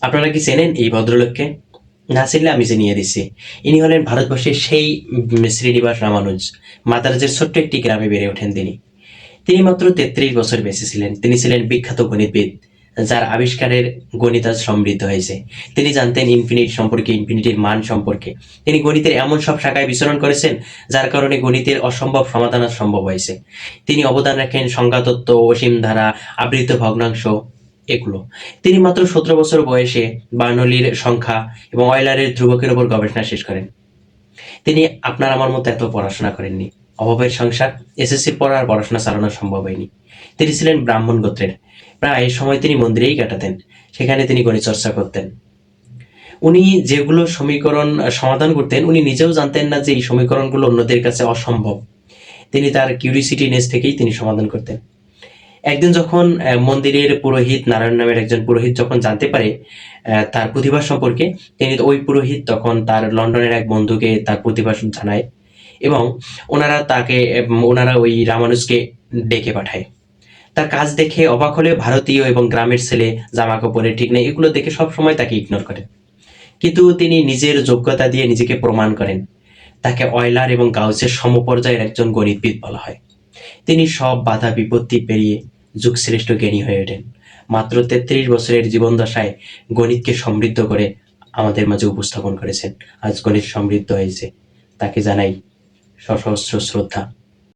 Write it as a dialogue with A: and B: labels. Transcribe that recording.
A: আপনারা কি চেনেন এই ভদ্রলোককে? না চিনলে আমি চিনিয়ে দিচ্ছি। ইনি হলেন ভারতবর্ষের সেই শ্রীনিবাস রামানুজ। মাদ্রাজের ছোট্ট একটি গ্রামে বেড়ে ওঠেন তিনি। তিনি মাত্র ৩৩ বছর বেঁচে ছিলেন। তিনি ছিলেন বিখ্যাত গণিতবিদ, যার আবিষ্কারের গণিত আজ সমৃদ্ধ হয়েছে। তিনি জানতেন ইনফিনিট সম্পর্কে, ইনফিনিটির মান সম্পর্কে। তিনি গণিতের এমন সব শাখায় বিচরণ করেছেন যার কারণে গণিতের অসম্ভব সমাধান আজ সম্ভব হয়েছে। তিনি অবদান রাখেন সংখ্যাতত্ত্ব, অসীম ধারা, আবৃত ভগ্নাংশ, এগুলো। তিনি মাত্র ১৭ বছর বয়সে বার্নৌলির সংখ্যা এবং অয়লারের ধ্রুবকের উপর গবেষণা শেষ করেন। তিনি আপনার আমার মতো এত পড়াশোনা করেননি। অভাবের সংসার, এসএসসির পর আর পড়াশোনা চালানো সম্ভব হয়নি। তিনি ছিলেন ব্রাহ্মণ গোত্রের। প্রায় সময় তিনি মন্দিরেই কাটাতেন। সেখানে তিনি গণিত চর্চা করতেন। উনি যেগুলো সমীকরণ সমাধান করতেন, উনি নিজেও জানতেন না যে এই সমীকরণগুলো অন্যদের কাছে অসম্ভব। তিনি তার কিউরিসিটিনেস থেকেই তিনি সমাধান করতেন। একদিন যখন মন্দিরের পুরোহিত নারায়ণ নামের একজন পুরোহিত যখন জানতে পারে তার প্রতিভা সম্পর্কে, তিনি ওই পুরোহিত তখন তার লন্ডনের এক বন্ধুকে তার প্রতিভা জানায় এবং ওনারা ওই রামানুজকে ডেকে পাঠায়। তার কাজ দেখে অবাক হলেও ভারতীয় এবং গ্রামের ছেলে, জামা কাপড়ের ঠিক নেই, এগুলো দেখে সবসময় তাকে ইগনোর করে। কিন্তু তিনি নিজের যোগ্যতা দিয়ে নিজেকে প্রমাণ করেন। তাকে অয়লার এবং গাউসের সমপর্যায়ের একজন গণিতবিদ বলা হয়। তিনি সব বাধা বিপত্তি পেরিয়ে যুগশ্রেষ্ঠ জ্ঞানী হয়ে ওঠেন। মাত্র ৩৩ বছরের জীবনদশায় গণিতকে সমৃদ্ধ করে আমাদের মাঝে উপস্থাপন করেছেন। আজ গণিত সমৃদ্ধ হয়েছে। তাকে জানাই সশস্ত্র শ্রদ্ধা।